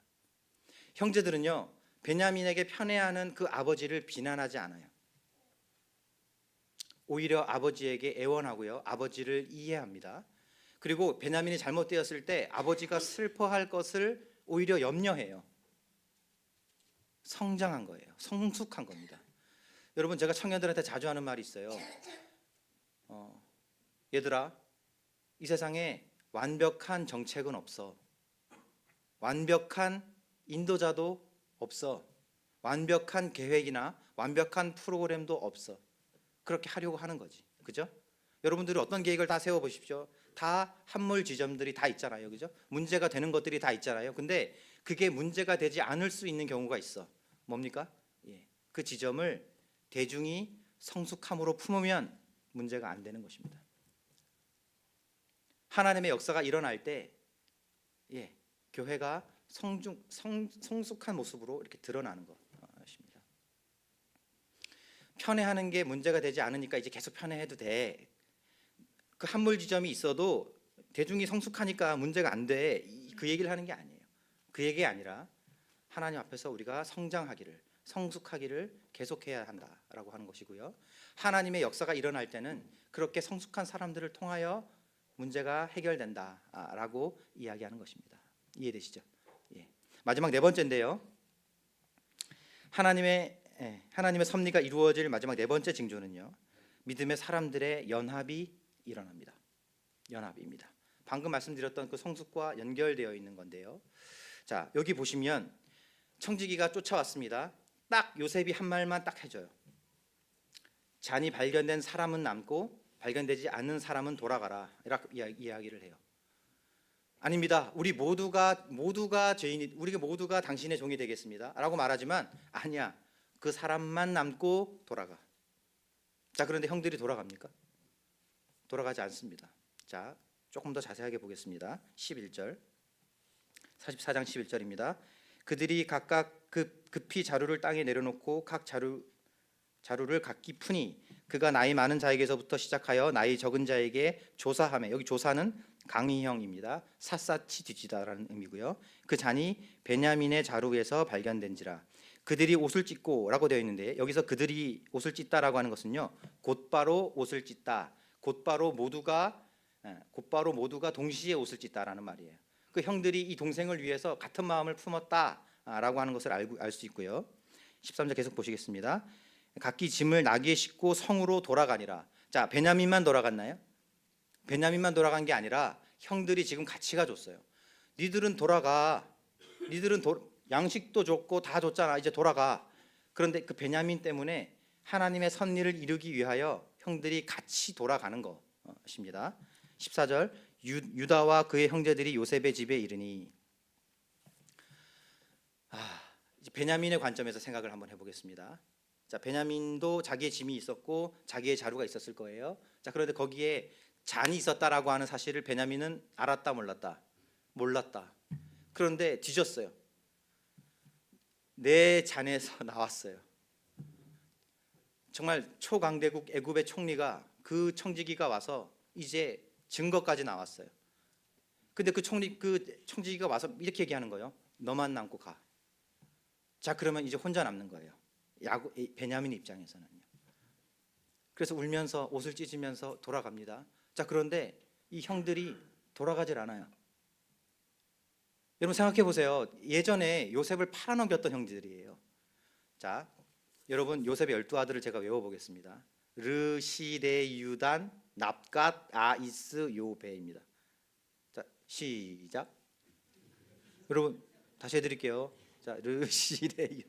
Speaker 1: 형제들은요, 베냐민에게 편애하는 그 아버지를 비난하지 않아요. 오히려 아버지에게 애원하고요, 아버지를 이해합니다. 그리고 베냐민이 잘못되었을 때 아버지가 슬퍼할 것을 오히려 염려해요. 성장한 거예요. 성숙한 겁니다. 여러분, 제가 청년들한테 자주 하는 말이 있어요. 얘들아, 이 세상에 완벽한 정책은 없어. 완벽한 인도자도 없어. 완벽한 계획이나 완벽한 프로그램도 없어. 그렇게 하려고 하는 거지. 그죠? 여러분들이 어떤 계획을 다 세워 보십시오. 다 함몰 지점들이 다 있잖아요. 그죠? 문제가 되는 것들이 다 있잖아요. 근데 그게 문제가 되지 않을 수 있는 경우가 있어. 뭡니까? 그 지점을 대중이 성숙함으로 품으면 문제가 안 되는 것입니다. 하나님의 역사가 일어날 때 교회가 성숙한 모습으로 이렇게 드러나는 것입니다. 편애하는 게 문제가 되지 않으니까 이제 계속 편애해도 돼. 그 함몰 지점이 있어도 대중이 성숙하니까 문제가 안 돼. 그 얘기를 하는 게 아니에요. 그 얘기가 아니라 하나님 앞에서 우리가 성장하기를, 성숙하기를 계속해야 한다라고 하는 것이고요. 하나님의 역사가 일어날 때는 그렇게 성숙한 사람들을 통하여 문제가 해결된다라고 이야기하는 것입니다. 이해되시죠? 마지막 네 번째인데요. 하나님의 섭리가 이루어질 마지막 네 번째 징조는요, 믿음의 사람들의 연합이 일어납니다. 연합입니다. 방금 말씀드렸던 그 성숙과 연결되어 있는 건데요. 자, 여기 보시면 청지기가 쫓아왔습니다. 딱 요셉이 한 말만 딱 해줘요. 잔이 발견된 사람은 남고 발견되지 않는 사람은 돌아가라. 이렇게 이야기를 해요. 아닙니다. 우리 모두가 죄인이, 우리가 모두가 당신의 종이 되겠습니다라고 말하지만 아니야. 그 사람만 남고 돌아가. 자, 그런데 형들이 돌아갑니까? 돌아가지 않습니다. 자, 조금 더 자세하게 보겠습니다. 11절. 44장 11절입니다. 그들이 각각 급히 자루를 땅에 내려놓고 각 자루를 각기 푸니 그가 나이 많은 자에게서부터 시작하여 나이 적은 자에게 조사하매, 여기 조사는 강의형입니다. 샅샅이 뒤지다라는 의미고요. 그 잔이 베냐민의 자루에서 발견된지라. 그들이 옷을 찢고라고 되어 있는데 여기서 그들이 옷을 찢다라고 하는 것은요, 곧바로 옷을 찢다, 곧바로 모두가 동시에 옷을 찢다라는 말이에요. 그 형들이 이 동생을 위해서 같은 마음을 품었다라고 하는 것을 알 수 있고요. 13절 계속 보시겠습니다. 각기 짐을 나귀에 싣고 성으로 돌아가니라. 자, 베냐민만 돌아갔나요? 베냐민만 돌아간 게 아니라 형들이 지금 같이 가줬어요. 니들은 돌아가. 양식도 줬고 다 줬잖아. 이제 돌아가. 그런데 그 베냐민 때문에 하나님의 섭리를 이루기 위하여 형들이 같이 돌아가는 것입니다. 14절 유다와 그의 형제들이 요셉의 집에 이르니. 이제 베냐민의 관점에서 생각을 한번 해보겠습니다. 자, 베냐민도 자기의 짐이 있었고 자기의 자루가 있었을 거예요. 자, 그런데 거기에 잔이 있었다라고 하는 사실을 베냐민은 알았다, 몰랐다? 몰랐다. 그런데 뒤졌어요. 내 잔에서 나왔어요. 정말 초강대국 애굽의 총리가, 그 청지기가 와서 이제 증거까지 나왔어요. 근데 그 청지기가 와서 이렇게 얘기하는 거예요. 너만 남고 가. 자, 그러면 이제 혼자 남는 거예요. 베냐민 입장에서는요. 그래서 울면서 옷을 찢으면서 돌아갑니다. 자, 그런데 이 형들이 돌아가질 않아요. 여러분 생각해 보세요. 예전에 요셉을 팔아넘겼던 형제들이에요. 자, 여러분 요셉의 12아들을 제가 외워보겠습니다. 르시레유단 납갓 아이스 요베입니다. 자, 시작. 여러분 다시 해드릴게요. 자, 르시레유.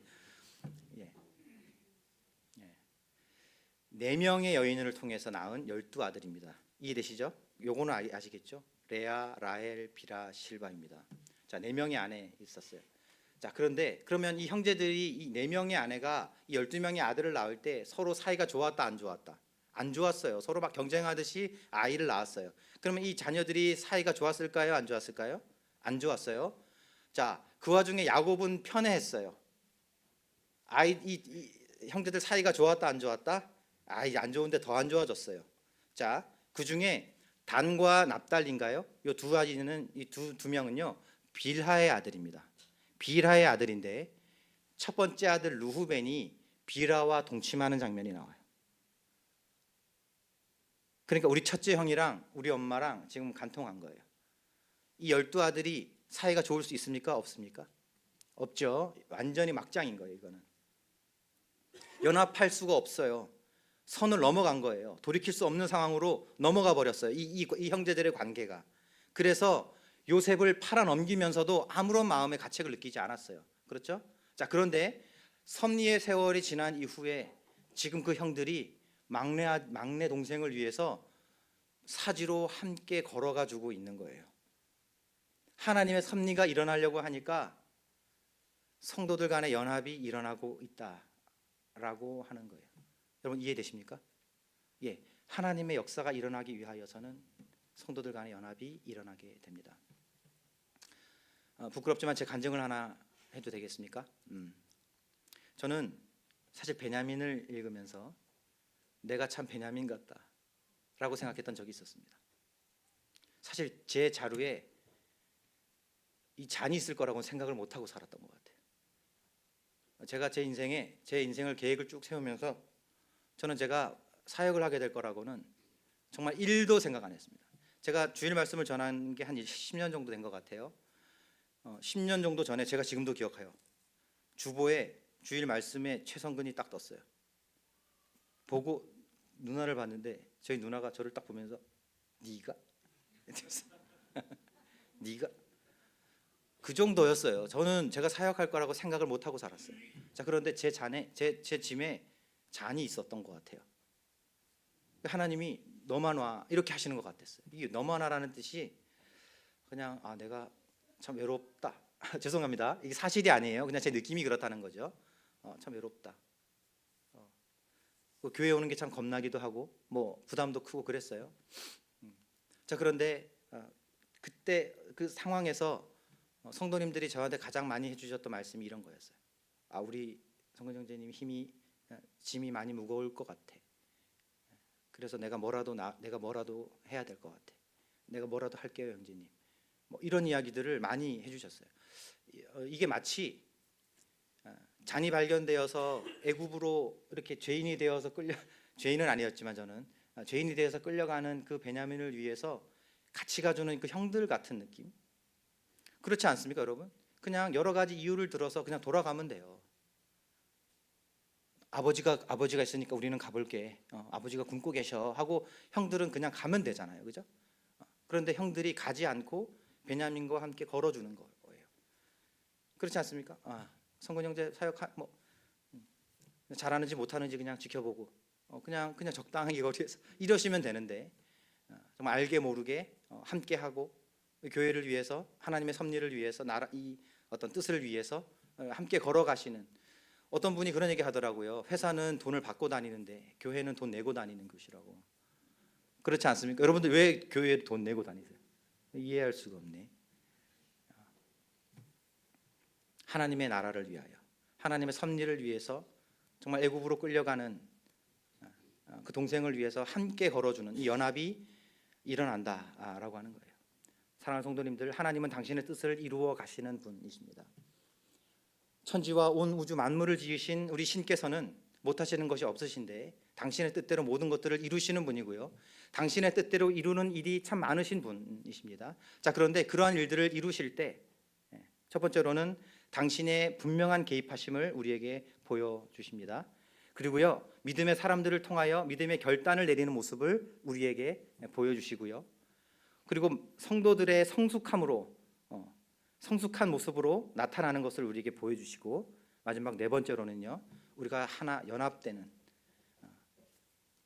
Speaker 1: 네 명의 여인을 통해서 낳은 12아들입니다. 이해되시죠? 요거는 아시겠죠? 레아, 라헬, 비라, 실바입니다. 자, 4명의 아내 있었어요. 자, 그러면 이 형제들이 이 4명의 아내가 이 12명의 아들을 낳을 때 서로 사이가 좋았다, 안 좋았다? 안 좋았어요. 서로 막 경쟁하듯이 아이를 낳았어요. 그러면 이 자녀들이 사이가 좋았을까요, 안 좋았을까요? 안 좋았어요. 자, 그 와중에 야곱은 편애했어요. 이 형제들 사이가 좋았다, 안 좋았다? 안 좋은데 더 안 좋아졌어요. 자, 그 중에 단과 납달리인가요? 이 두 아이는, 이 두 명은요, 빌하의 아들입니다. 빌하의 아들인데 첫 번째 아들 르후벤이 빌하와 동침하는 장면이 나와요. 그러니까 우리 첫째 형이랑 우리 엄마랑 지금 간통한 거예요. 이 12아들이 사이가 좋을 수 있습니까? 없습니까? 없죠. 완전히 막장인 거예요. 이거는 연합할 수가 없어요. 선을 넘어간 거예요. 돌이킬 수 없는 상황으로 넘어가 버렸어요. 이 형제들의 관계가. 그래서 요셉을 팔아 넘기면서도 아무런 마음의 가책을 느끼지 않았어요. 그렇죠? 자, 그런데 섭리의 세월이 지난 이후에 지금 그 형들이 막내 동생을 위해서 사지로 함께 걸어가 주고 있는 거예요. 하나님의 섭리가 일어나려고 하니까 성도들 간의 연합이 일어나고 있다라고 하는 거예요. 여러분 이해되십니까? 예, 하나님의 역사가 일어나기 위하여서는 성도들 간의 연합이 일어나게 됩니다. 부끄럽지만 제 간증을 하나 해도 되겠습니까? 저는 사실 베냐민을 읽으면서 내가 참 베냐민 같다라고 생각했던 적이 있었습니다. 사실 제 자루에 이 잔이 있을 거라고는 생각을 못하고 살았던 것 같아요. 제가 제 인생을 계획을 쭉 세우면서 저는 제가 사역을 하게 될 거라고는 정말 1도 생각 안 했습니다. 제가 주일 말씀을 전한 게 한 10년 정도 된 것 같아요. 10년 정도 전에 제가 지금도 기억해요. 주보에 주일 말씀에 최성근이 딱 떴어요. 보고 누나를 봤는데 저희 누나가 저를 딱 보면서 네가? 네가? 그 정도였어요. 저는 제가 사역할 거라고 생각을 못 하고 살았어요. 자, 그런데 제 짐에 잔이 있었던 것 같아요. 하나님이 너만 와 이렇게 하시는 것 같았어요. 이게 너만 와라는 뜻이 그냥 내가 참 외롭다. 죄송합니다. 이게 사실이 아니에요. 그냥 제 느낌이 그렇다는 거죠. 참 외롭다. 교회 오는 게 참 겁나기도 하고 뭐 부담도 크고 그랬어요. 자, 그런데 그때 그 상황에서 성도님들이 저한테 가장 많이 해주셨던 말씀이 이런 거였어요. 우리 성근 형제님 짐이 많이 무거울 것 같아. 그래서 내가 뭐라도 해야 될 것 같아. 내가 뭐라도 할게요, 형제님. 뭐 이런 이야기들을 많이 해주셨어요. 이게 마치 잔이 발견되어서 애굽으로 이렇게 죄인이 되어서 죄인은 아니었지만 저는 죄인이 되어서 끌려가는 그 베냐민을 위해서 같이 가주는 그 형들 같은 느낌. 그렇지 않습니까, 여러분? 그냥 여러 가지 이유를 들어서 그냥 돌아가면 돼요. 아버지가 있으니까 우리는 가볼게. 아버지가 굶고 계셔 하고 형들은 그냥 가면 되잖아요, 그죠? 그런데 형들이 가지 않고 베냐민과 함께 걸어주는 거예요. 그렇지 않습니까? 성근 형제 사역 잘하는지 못하는지 그냥 지켜보고 그냥 적당하게 거리에서 이러시면 되는데 정말 알게 모르게 함께 하고 교회를 위해서 하나님의 섭리를 위해서 이 어떤 뜻을 위해서 함께 걸어가시는 어떤 분이 그런 얘기 하더라고요. 회사는 돈을 받고 다니는데 교회는 돈 내고 다니는 것이라고. 그렇지 않습니까? 여러분들 왜 교회에 돈 내고 다니세요? 이해할 수가 없네. 하나님의 나라를 위하여 하나님의 섭리를 위해서 정말 애굽으로 끌려가는 그 동생을 위해서 함께 걸어주는 이 연합이 일어난다라고 하는 거예요. 사랑하는 성도님들, 하나님은 당신의 뜻을 이루어 가시는 분이십니다. 천지와 온 우주 만물을 지으신 우리 신께서는 못하시는 것이 없으신데 당신의 뜻대로 모든 것들을 이루시는 분이고요. 당신의 뜻대로 이루는 일이 참 많으신 분이십니다. 자, 그런데 그러한 일들을 이루실 때 첫 번째로는 당신의 분명한 개입하심을 우리에게 보여주십니다. 그리고요, 믿음의 사람들을 통하여 믿음의 결단을 내리는 모습을 우리에게 보여주시고요. 그리고 성도들의 성숙한 모습으로 나타나는 것을 우리에게 보여주시고, 마지막 네 번째로는요, 우리가 하나 연합되는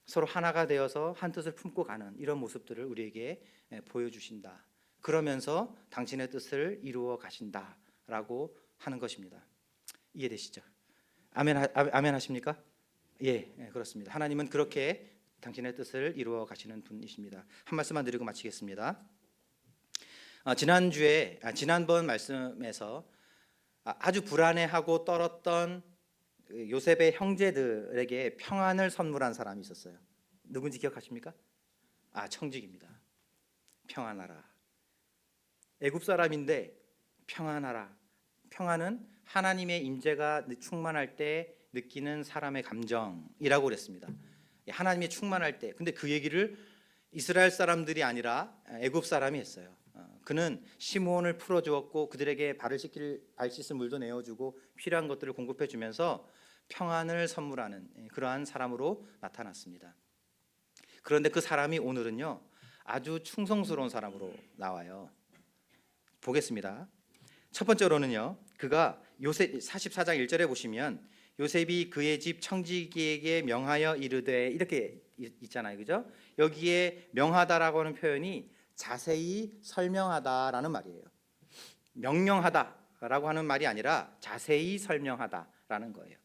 Speaker 1: 서로 하나가 되어서 한 뜻을 품고 가는 이런 모습들을 우리에게 보여주신다. 그러면서 당신의 뜻을 이루어 가신다라고 하는 것입니다. 이해되시죠? 아멘 하십니까? 예, 그렇습니다. 하나님은 그렇게 당신의 뜻을 이루어 가시는 분이십니다. 한 말씀만 드리고 마치겠습니다. 지난번 말씀에서 아주 불안해하고 떨었던 요셉의 형제들에게 평안을 선물한 사람이 있었어요. 누군지 기억하십니까? 청직입니다. 평안하라. 애굽 사람인데 평안하라. 평안은 하나님의 임재가 충만할 때 느끼는 사람의 감정이라고 그랬습니다. 하나님이 충만할 때. 근데 그 얘기를 이스라엘 사람들이 아니라 애굽 사람이 했어요. 그는 시므온을 풀어 주었고 그들에게 발 씻을 물도 내어 주고 필요한 것들을 공급해 주면서 평안을 선물하는 그러한 사람으로 나타났습니다. 그런데 그 사람이 오늘은요, 아주 충성스러운 사람으로 나와요. 보겠습니다. 첫 번째로는요, 그가 요셉 44장 1절에 보시면 요셉이 그의 집 청지기에게 명하여 이르되 이렇게 있잖아요, 그죠? 여기에 명하다라고 하는 표현이 자세히 설명하다라는 말이에요. 명령하다라고 하는 말이 아니라 자세히 설명하다라는 거예요.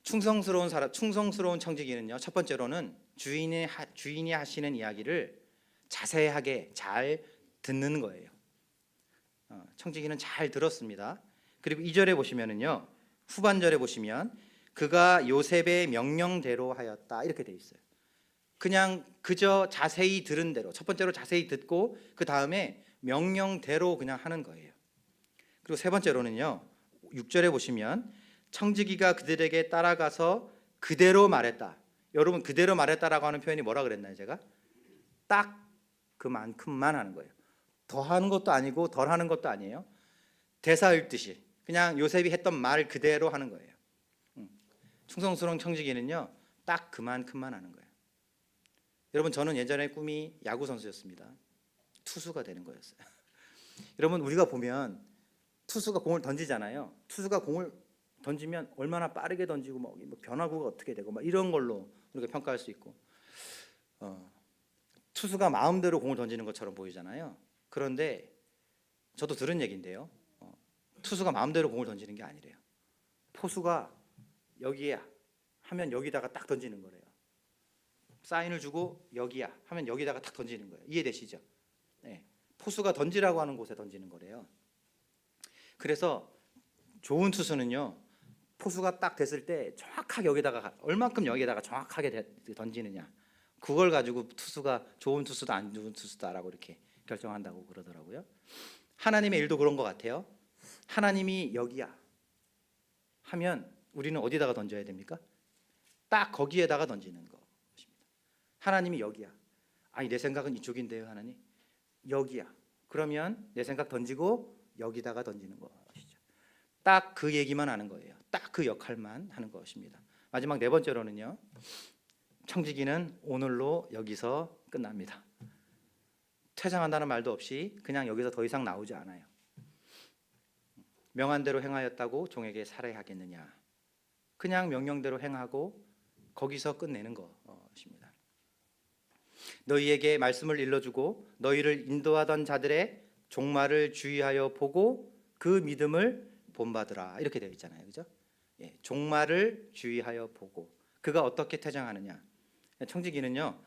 Speaker 1: 충성스러운 사람, 충성스러운 청지기는요, 첫 번째로는 주인이 하시는 이야기를 자세하게 잘 듣는 거예요. 청지기는 잘 들었습니다. 그리고 2절에 보시면은요, 후반절에 보시면 그가 요셉의 명령대로 하였다 이렇게 돼 있어요. 그냥 그저 자세히 들은 대로, 첫 번째로 자세히 듣고 그 다음에 명령대로 그냥 하는 거예요. 그리고 세 번째로는요, 6절에 보시면 청지기가 그들에게 따라가서 그대로 말했다. 여러분, 그대로 말했다라고 하는 표현이 뭐라 그랬나요? 제가 딱 그만큼만 하는 거예요. 더 하는 것도 아니고 덜 하는 것도 아니에요. 대사 읽듯이 그냥 요셉이 했던 말 그대로 하는 거예요. 충성스러운 청지기는요, 딱 그만큼만 하는 거예요. 여러분, 저는 예전에 꿈이 야구 선수였습니다. 투수가 되는 거였어요. 여러분, 우리가 보면 투수가 공을 던지잖아요. 투수가 공을 던지면 얼마나 빠르게 던지고 뭐 변화구가 어떻게 되고 막 이런 걸로 우리가 평가할 수 있고, 투수가 마음대로 공을 던지는 것처럼 보이잖아요. 그런데 저도 들은 얘기인데요, 투수가 마음대로 공을 던지는 게 아니래요. 포수가 여기야 하면 여기다가 딱 던지는 거래요. 사인을 주고 여기야 하면 여기다가 딱 던지는 거예요. 이해되시죠? 네. 포수가 던지라고 하는 곳에 던지는 거래요. 그래서 좋은 투수는요, 포수가 딱 됐을 때 정확하게 여기다가 얼만큼 여기다가 정확하게 던지느냐, 그걸 가지고 투수가 좋은 투수다 안 좋은 투수다라고 이렇게 결정한다고 그러더라고요. 하나님의 일도 그런 것 같아요. 하나님이 여기야 하면 우리는 어디다가 던져야 됩니까? 딱 거기에다가 던지는 것입니다. 하나님이 여기야. 아니, 내 생각은 이쪽인데요, 하나님. 여기야. 그러면 내 생각 던지고 여기다가 던지는 것이죠. 딱 그 얘기만 하는 거예요. 딱 그 역할만 하는 것입니다. 마지막 네 번째로는요, 청지기는 오늘로 여기서 끝납니다. 퇴장한다는 말도 없이 그냥 여기서 더 이상 나오지 않아요. 명한 대로 행하였다고 종에게 살해하겠느냐. 그냥 명령대로 행하고 거기서 끝내는 것입니다. 너희에게 말씀을 일러주고 너희를 인도하던 자들의 종말을 주의하여 보고 그 믿음을 본받으라 이렇게 되어 있잖아요, 그죠? 예, 종말을 주의하여 보고 그가 어떻게 퇴장하느냐. 청지기는요,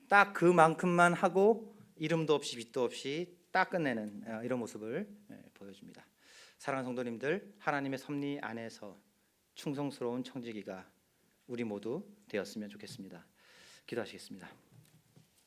Speaker 1: 딱 그만큼만 하고 이름도 없이 빛도 없이 딱 끝내는 이런 모습을 보여줍니다. 사랑하는 성도님들, 하나님의 섭리 안에서 충성스러운 청지기가 우리 모두 되었으면 좋겠습니다. 기도하시겠습니다.